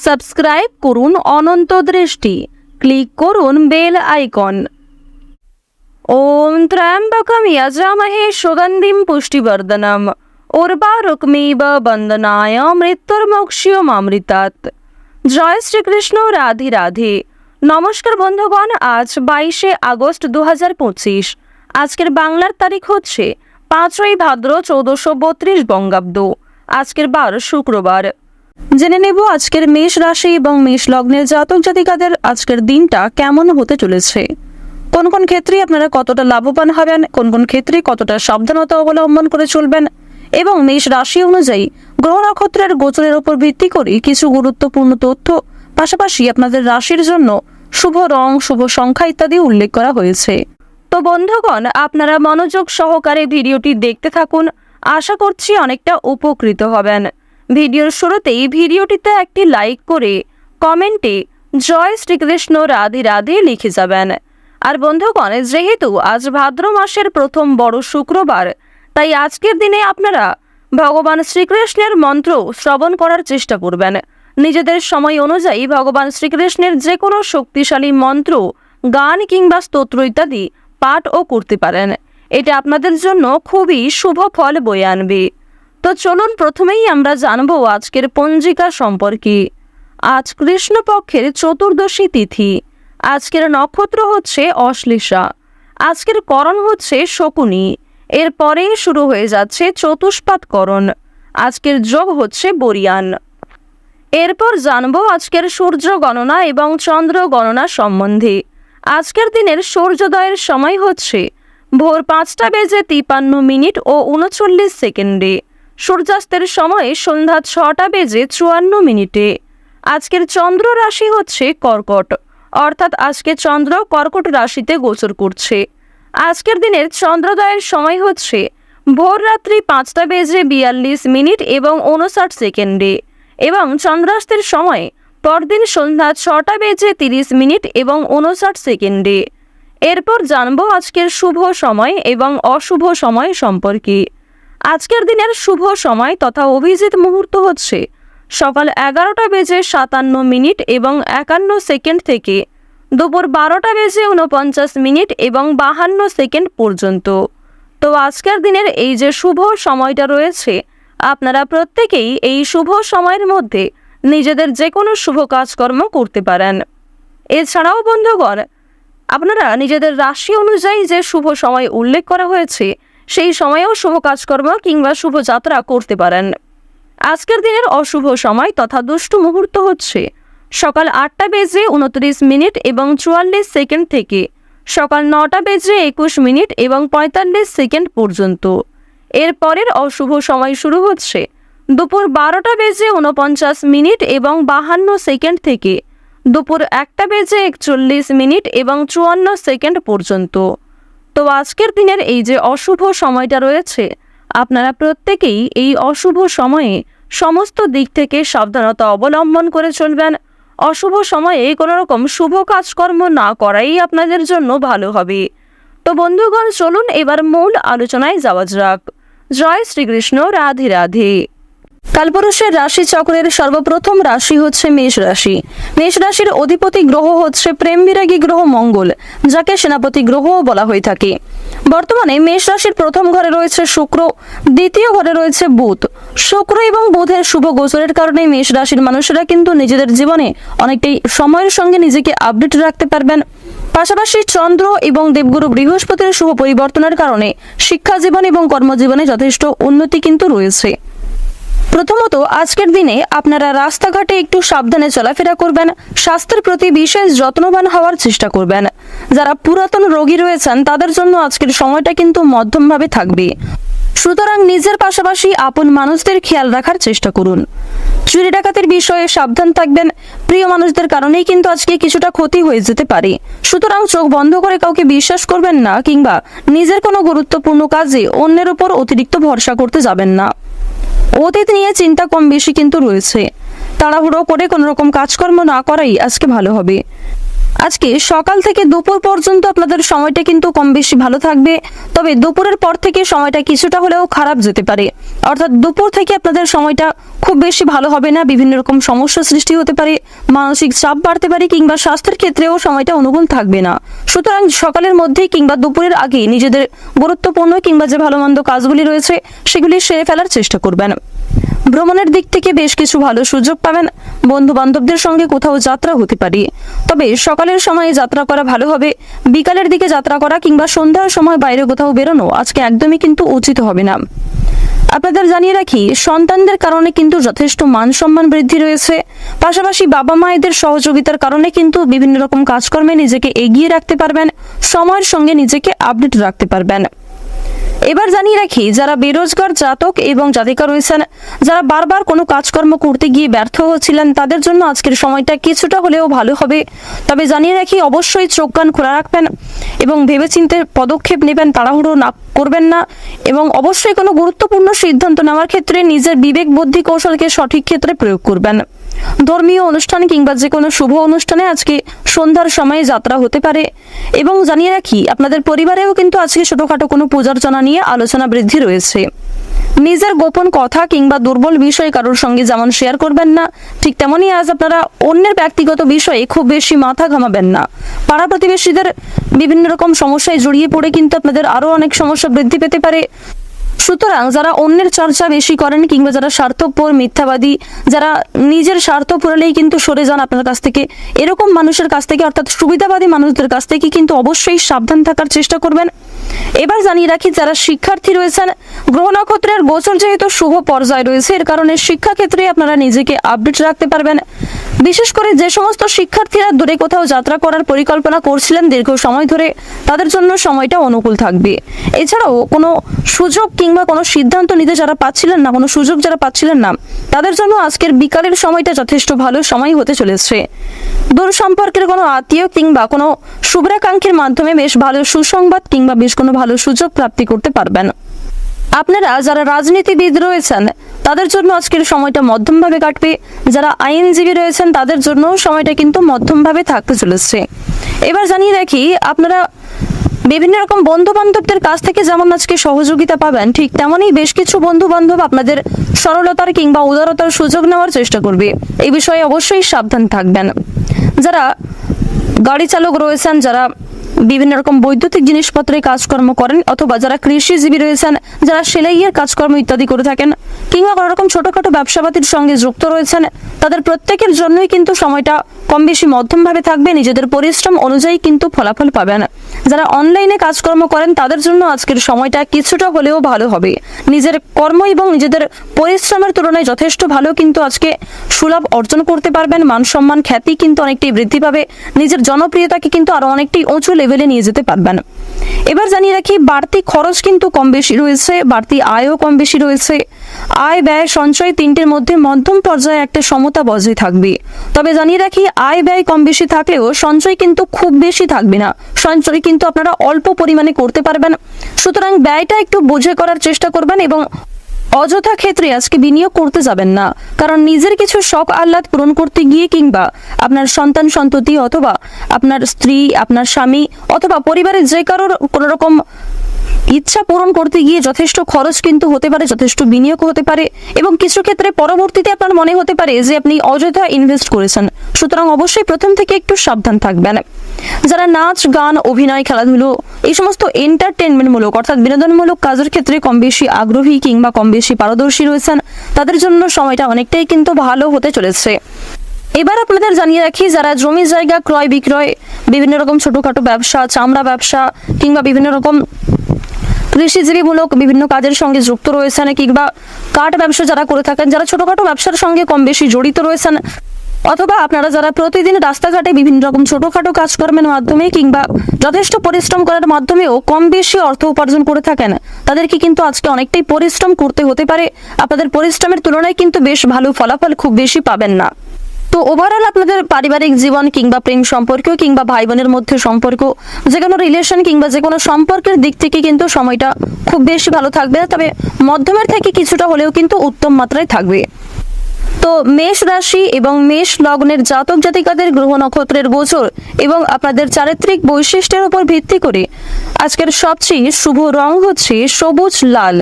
Subscribe করুন অনন্ত দৃষ্টি, click করুন বেল আইকন। ওম ত্র্যম্বকম যজামহে সুগন্ধিম পুষ্টিবর্ধনম উর্বারুকমিব বন্দনায় মৃত্যুর্মোক্ষীয়মামৃতাৎ। জয় শ্রীকৃষ্ণ, রাধে রাধে। নমস্কার বন্ধুগণ, আজ 22শে আগস্ট 2025। আজকের বাংলার তারিখ হচ্ছে 5ই ভাদ্র 1432 বঙ্গাব্দ। আজকের বার শুক্রবার। জেনে নেব আজকের মেষ রাশি এবং মেষ লগ্নের জাতক জাতিকাদের আজকের দিনটা কেমন হতে চলেছে। কোন কোন ক্ষেত্রে আপনারা কতটা লাভবান হবেন, কোন কোন ক্ষেত্রে কতটা সাবধানতা অবলম্বন করে চলবেন, এবং মেষ রাশি অনুযায়ী গ্রহ নক্ষত্রের গোচরের উপর ভিত্তি করে কিছু গুরুত্বপূর্ণ তথ্য, পাশাপাশি আপনাদের রাশির জন্য শুভ রং, শুভ সংখ্যা ইত্যাদি উল্লেখ করা হয়েছে। তো বন্ধুগণ, আপনারা মনোযোগ সহকারে ভিডিওটি দেখতে থাকুন। আশা করছি অনেকটা উপকৃত হবেন। ভিডিওর শুরুতেই ভিডিওটিতে একটি লাইক করে কমেন্টে জয় শ্রীকৃষ্ণ, রাধে রাধে লিখে যাবেন। আর বন্ধুগণ, যেহেতু আজ ভাদ্র মাসের প্রথম বড় শুক্রবার, তাই আজকের দিনে আপনারা ভগবান শ্রীকৃষ্ণের মন্ত্র শ্রবণ করার চেষ্টা করবেন। নিজেদের সময় অনুযায়ী ভগবান শ্রীকৃষ্ণের যে কোনো শক্তিশালী মন্ত্র, গান কিংবা স্তোত্র ইত্যাদি পাঠও করতে পারেন। এটা আপনাদের জন্য খুবই শুভ ফল বয়ে আনবে। তো চলুন প্রথমেই আমরা জানবো আজকের পঞ্জিকা সম্পর্কে। আজ কৃষ্ণপক্ষের চতুর্দশী তিথি। আজকের নক্ষত্র হচ্ছে অশ্লেষা। আজকের করণ হচ্ছে শকুনি। এরপরেই শুরু হয়ে যাচ্ছে চতুষ্পাদ করণ। আজকের যোগ হচ্ছে বরিয়ান। এরপর জানবো আজকের সূর্য গণনা এবং চন্দ্র গণনা সম্বন্ধে। আজকের দিনের সূর্যোদয়ের সময় হচ্ছে ভোর 5:53 ও 39 সেকেন্ডে। সূর্যাস্তের সময় সন্ধ্যা 6:54। আজকের চন্দ্র রাশি হচ্ছে কর্কট, অর্থাৎ আজকে চন্দ্র কর্কট রাশিতে গোচর করছে। আজকের দিনের চন্দ্রোদয়ের সময় হচ্ছে ভোর রাত্রি 5:42 এবং 59 সেকেন্ডে, এবং চন্দ্রাস্তের সময় পরদিন সন্ধ্যা 6:30 এবং 59 সেকেন্ডে। এরপর জানবো আজকের শুভ সময় এবং অশুভ সময় সম্পর্কে। আজকের দিনের শুভ সময় তথা অভিজিৎ মুহূর্ত হচ্ছে সকাল 11:57 এবং 51 সেকেন্ড থেকে দুপুর 12:49 এবং 52 সেকেন্ড পর্যন্ত। তো আজকের দিনের এই যে শুভ সময়টা রয়েছে, আপনারা প্রত্যেকেই এই শুভ সময়ের মধ্যে নিজেদের যে কোনো শুভ কাজকর্ম করতে পারেন। এছাড়াও বন্ধুগণ, আপনারা নিজেদের রাশি অনুযায়ী যে শুভ সময় উল্লেখ করা হয়েছে, সেই সময়েও শুভ কাজকর্ম কিংবা শুভ যাত্রা করতে পারেন। আজকের দিনের অশুভ সময় তথা দুষ্টু মুহূর্ত হচ্ছে সকাল 8:29 এবং 44 সেকেন্ড থেকে সকাল 9:21 এবং 45 সেকেন্ড পর্যন্ত। এর পরের অশুভ সময় শুরু হচ্ছে দুপুর 12:49 এবং 52 সেকেন্ড থেকে দুপুর 1:41 এবং 54 সেকেন্ড পর্যন্ত। তো আজকের দিনের এই যে অশুভ সময়টা রয়েছে, আপনারা প্রত্যেকেই এই অশুভ সময়ে সমস্ত দিক থেকে সাবধানতা অবলম্বন করে চলবেন। অশুভ সময়ে কোনো রকম শুভ কাজকর্ম না করাই আপনাদের জন্য ভালো হবে। তো বন্ধুগণ, চলুন এবার মূল আলোচনায় যাওয়া যাক। জয় শ্রীকৃষ্ণ, রাধে রাধে। কালপুরুষের রাশি চক্রের সর্বপ্রথম রাশি হচ্ছে মেষ রাশি। মেষ রাশির অধিপতি গ্রহ হচ্ছে প্রেম বিরাগী গ্রহ মঙ্গল, যাকে সেনাপতি গ্রহও বলা হয়ে থাকে। বর্তমানে মেষ রাশির প্রথম ঘরে রয়েছে শুক্র, দ্বিতীয় ঘরে রয়েছে বুধ। শুক্র এবং বুধের শুভ গোচরের কারণে মেষ রাশির মানুষেরা কিন্তু নিজেদের জীবনে অনেকটাই সময়ের সঙ্গে নিজেকে আপডেট রাখতে পারবেন। পাশাপাশি চন্দ্র এবং দেবগুরু বৃহস্পতির শুভ পরিবর্তনের কারণে শিক্ষা জীবন এবং কর্মজীবনে যথেষ্ট উন্নতি কিন্তু রয়েছে। প্রথমত, আজকের দিনে আপনারা রাস্তাঘাটে একটু সাবধানে চলাফেরা করবেন, স্বাস্থ্যের প্রতি বিশেষ যত্নবান হওয়ার চেষ্টা করবেন। যারা পুরাতন রোগী রয়েছেন তাদের জন্য আজকের সময়টা কিন্তু মধ্যমভাবে থাকবে। সুতরাং নিজের পাশাপাশি আপন মানুষদের খেয়াল রাখার চেষ্টা করুন। চুরি ডাকাতির বিষয়ে সাবধান থাকবেন। প্রিয় মানুষদের কারণেই কিন্তু আজকে কিছুটা ক্ষতি হয়ে যেতে পারে। সুতরাং চোখ বন্ধ করে কাউকে বিশ্বাস করবেন না, কিংবা নিজের কোনো গুরুত্বপূর্ণ কাজে অন্যের উপর অতিরিক্ত ভরসা করতে যাবেন না। অতীত নিয়ে চিন্তা কম বেশি কিন্তু রয়েছে। তাড়াহুড়ো করে কোনো রকম কাজকর্ম না করাই আজকে ভালো হবে। আজকে সকাল থেকে দুপুর পর্যন্ত আপনাদের সময়টা কিন্তু কম বেশি ভালো থাকবে, তবে দুপুরের পর থেকে সময়টা কিছুটা হলেও খারাপ যেতে পারে। অর্থাৎ দুপুর থেকে আপনাদের সময়টা খুব বেশি ভালো হবে না, বিভিন্ন রকম সমস্যা সৃষ্টি হতে পারে, মানসিক চাপ বাড়তে পারে কিংবা স্বাস্থ্যের ক্ষেত্রেও সময়টা অনুকূল থাকবে না। সুতরাং সকালের মধ্যেই কিংবা দুপুরের আগে নিজেদের গুরুত্বপূর্ণ কিংবা যে ভালো মন্দ কাজগুলি রয়েছে সেগুলি সেরে ফেলার চেষ্টা করবেন। ভ্রমণের দিক থেকে বেশ কিছু ভালো সুযোগ পাবেন, বন্ধু বান্ধবদের সঙ্গে কোথাও যাত্রা হতে পারে, তবে সকালের সময়ে যাত্রা করা ভালো হবে। বিকালের দিকে যাত্রা করা কিংবা সন্ধ্যার সময় বাইরে কোথাও বেরোনো আজকে একদমই কিন্তু উচিত হবে না। আপনাদের জানিয়ে রাখি, সন্তানদের কারণে কিন্তু যথেষ্ট মান সম্মান বৃদ্ধি রয়েছে, পাশাপাশি বাবা মায়েদের সহযোগিতার কারণে কিন্তু বিভিন্ন রকম কাজকর্মে নিজেকে এগিয়ে রাখতে পারবেন, সময়ের সঙ্গে নিজেকে আপডেট রাখতে পারবেন। এবার জানিয়ে রাখি, যারা বেরোজগার জাতক এবং জাতিকা রয়েছেন, যারা বারবার কোনো কাজকর্ম করতে গিয়ে ব্যর্থ হচ্ছিলেন, তাদের জন্য আজকের সময়টা কিছুটা হলেও ভালো হবে। তবে জানিয়ে রাখি, অবশ্যই চোখ কান খোলা রাখবেন এবং ভেবেচিন্তে পদক্ষেপ নেবেন, তাড়াহুড়ো না করবেন না, এবং অবশ্যই কোনো গুরুত্বপূর্ণ সিদ্ধান্ত নেওয়ার ক্ষেত্রে নিজের বিবেক বুদ্ধি কৌশলকে সঠিক ক্ষেত্রে প্রয়োগ করবেন। ধর্মীয় অনুষ্ঠান কিংবা যে কোনো শুভ অনুষ্ঠানে আজকে সন্ধ্যার সময়ে যাত্রা হতে পারে। এবং জানিয়ে রাখি, আপনাদের পরিবারেও কিন্তু আজকে ছোটখাটো কোনো পূজার্চনা নিয়ে আলোচনা বৃদ্ধি রয়েছে। নিজের গোপন কথা কিংবা দুর্বল বিষয় কারোর সঙ্গে যেমন শেয়ার করবেন না, ঠিক তেমনই আজ আপনারা অন্যের ব্যক্তিগত বিষয়ে খুব বেশি মাথা ঘামাবেন না। পাড়া প্রতিবেশীদের বিভিন্ন রকম সমস্যায় জড়িয়ে পড়ে কিন্তু আপনাদের আরো অনেক সমস্যা বৃদ্ধি পেতে পারে। সুতরাং যারা অন্যের চর্চা বেশি করেন কিংবা যারা স্বার্থপর, মিথ্যাবাদী, যারা নিজের স্বার্থ পুরালেই কিন্তু সরে যান আপনার কাছ থেকে, এরকম মানুষের কাছ থেকে অর্থাৎ সুবিধাবাদী মানুষদের কাছ থেকে কিন্তু অবশ্যই সাবধান থাকার চেষ্টা করবেন। এবার জানিয়ে রাখি, যারা শিক্ষার্থী রয়েছেন, গ্রহ নক্ষত্রের গোচর যেহেতু শুভ পর্যায়ে রয়েছে, এর কারণে শিক্ষাক্ষেত্রে আপনারা নিজেকে আপডেট রাখতে পারবেন। বিশেষ করে যে সমস্ত শিক্ষার্থীরা দূরে কোথাও যাত্রা করার পরিকল্পনা করছিলেন দীর্ঘ সময় ধরে, তাদের জন্য সময়টা অনুকূল থাকবে। এছাড়াও কোনো সুযোগ কিংবা কোনো সিদ্ধান্ত নিতে যারা পাচ্ছিলেন না, কোনো সুযোগ যারা পাচ্ছিলেন না, তাদের জন্য আজকের বিকালের সময়টা যথেষ্ট ভালো সময় হতে চলেছে। দূর সম্পর্কের কোনো আত্মীয় কিংবা কোনো শুভ্রাকাঙ্ক্ষীর মাধ্যমে বেশ ভালো সুসংবাদ কিংবা বেশ কোনো ভালো সুযোগ প্রাপ্তি করতে পারবেন। আপনারা যারা রাজনীতিবিদ রয়েছেন, তাদের জন্য আজকের সময়টা মধ্যমভাবে কাটবে। যারা আইনজীবী রয়েছেন, তাদের জন্য সময়টা কিন্তু মধ্যমভাবে থাকতে চলেছে। এবার জানিয়ে রাখি, আপনারা বিভিন্ন রকম বন্ধু বান্ধবদের কাছ থেকে যেমন আজকে সহযোগিতা পাবেন, ঠিক তেমনই বেশ কিছু বন্ধু বান্ধব আপনাদের সরলতার কিংবা উদারতার সুযোগ নেওয়ার চেষ্টা করবে। এই বিষয়ে অবশ্যই সাবধান থাকবেন। যারা গাড়ি চালক রয়েছেন, যারা বিভিন্ন রকম বৈদ্যুতিক জিনিসপত্রের কাজকর্ম করেন, অথবা যারা কৃষিজীবী রয়েছেন, যারা সেলাইয়ের কাজকর্ম ইত্যাদি করে থাকেন, কিংবা কোনো রকম ছোটখাটো ব্যবসাপাতির সঙ্গে যুক্ত রয়েছেন, তাদের প্রত্যেকের জন্যই কিন্তু সময়টা কম বেশি মধ্যমভাবে থাকবে। নিজেদের পরিশ্রম অনুযায়ী কিন্তু ফলাফল পাবেন। যারা অনলাইনে কাজকর্ম করেন, তাদের জন্য আজকের সময়টা কিছুটা হলেও ভালো হবে। নিজের কর্ম এবং নিজেদের পরিশ্রমের তুলনায় যথেষ্ট ভালো কিন্তু আজকে সুলাভ অর্জন করতে পারবেন। মান সম্মান, খ্যাতি কিন্তু অনেকটাই বৃদ্ধি পাবে। নিজের জনপ্রিয়তাকে কিন্তু আরো অনেকটাই উঁচু লেভেলে নিয়ে যেতে পারবেন। এবার জানিয়ে রাখি, বাড়তি খরচ কিন্তু কম বেশি রয়েছে, বাড়তি আয়ও কম বেশি রয়েছে। আয় ব্যয় সঞ্চয় তিনটির মধ্যে মধ্যম পর্যায়ে একটা সমতা বজায় থাকবে। তবে জানিয়ে রাখি, আয় ব্যয় কম বেশি থাকলেও সঞ্চয় কিন্তু খুব বেশি থাকবে না। সঞ্চয় কিন্তু আপনারা অল্প পরিমাণে করতে পারবেন। সুতরাং ব্যয়টা একটু বুঝে করার চেষ্টা করবেন এবং অযথা ক্ষেত্রে আজকে বিনিয়োগ করতে যাবেন না। কারণ নিজের কিছু শখ আহ্লাদ পূরণ করতে গিয়ে কিংবা আপনার সন্তান সন্ততি অথবা আপনার স্ত্রী, আপনার স্বামী অথবা পরিবারের যে কারোর কোনো রকম ইচ্ছা পূরণ করতে গিয়ে যথেষ্ট খরচ কিন্তু হতে পারে, যথেষ্ট বিনিয়োগ হতে পারে, এবং কিছু ক্ষেত্রে পরবর্তীতে আপনার মনে হতে পারে যে আপনি অযথা ইনভেস্ট করেছেন। সুতরাং অবশ্যই প্রথম থেকে একটু সাবধান থাকবেন। যারা নাচ, গান, অভিনয়, খেলাধুলো, এই সমস্ত এন্টারটেনমেন্টমূলক অর্থাৎ বিনোদনমূলক কাজের ক্ষেত্রে কম বেশি আগ্রহী কিংবা কম বেশি পারদর্শী রয়েছেন, তাদের জন্য সময়টা অনেকটাই কিন্তু ভালো হতে চলেছে। এবার আপনাদের জানিয়ে রাখি, যারা জমি জায়গা ক্রয় বিক্রয়, বিভিন্ন রকম ছোটখাটো ব্যবসা, চামড়া ব্যবসা কিংবা বিভিন্ন রকম কৃষিজীবীমূলক বিভিন্ন কাজের সঙ্গে যুক্ত রয়েছেন, কিংবা কাঠ ব্যবসা যারা করে থাকেন, যারা ছোটখাটো ব্যবসার সঙ্গে কম বেশি জড়িত রয়েছেন, অথবা আপনারা যারা প্রতিদিন রাস্তাঘাটে বিভিন্ন রকম ছোটখাটো কাজকর্মের মাধ্যমে কিংবা যথেষ্ট পরিশ্রম করার মাধ্যমেও কম বেশি অর্থ উপার্জন করে থাকেন, তাদেরকে কিন্তু আজকে অনেকটাই পরিশ্রম করতে হতে পারে। আপনাদের পরিশ্রমের তুলনায় কিন্তু বেশ ভালো ফলাফল খুব বেশি পাবেন না। তো ওভারঅল আপনাদের পারিবারিক জীবন কিংবা প্রেম সম্পর্ক কিংবা ভাই বোনের মধ্যে সম্পর্ক, যে কোনো রিলেশন কিংবা যে কোনো সম্পর্কের দিক থেকে কিন্তু সময়টা খুব বেশি ভালো থাকবে, তবে মধ্যমের থেকে কিছুটা হলেও কিন্তু উত্তম মাত্রায় থাকবে। তো মেষ রাশি এবং মেষ লগ্নের জাতক জাতিকাদের গ্রহ নক্ষত্রের গোচর এবং আপনাদের চারিত্রিক বৈশিষ্ট্যের উপর ভিত্তি করে আজকের সবচেয়ে শুভ রং হচ্ছে সবুজ লাল,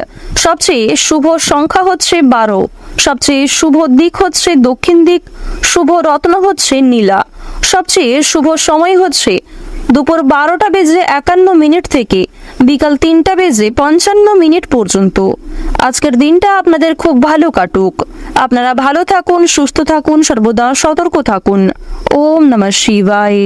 সবচেয়ে শুভ সংখ্যা হচ্ছে 12, সবচেয়ে শুভ দিক হচ্ছে দক্ষিণ দিক, শুভ রত্ন হচ্ছে নীলা, সবচেয়ে শুভ সময় হচ্ছে দুপুর 12:51 থেকে বিকাল 3:55 পর্যন্ত। আজকের দিনটা আপনাদের খুব ভালো কাটুক। আপনারা ভালো থাকুন, সুস্থ থাকুন, সর্বদা সতর্ক থাকুন। ওম নমঃ শিবায়।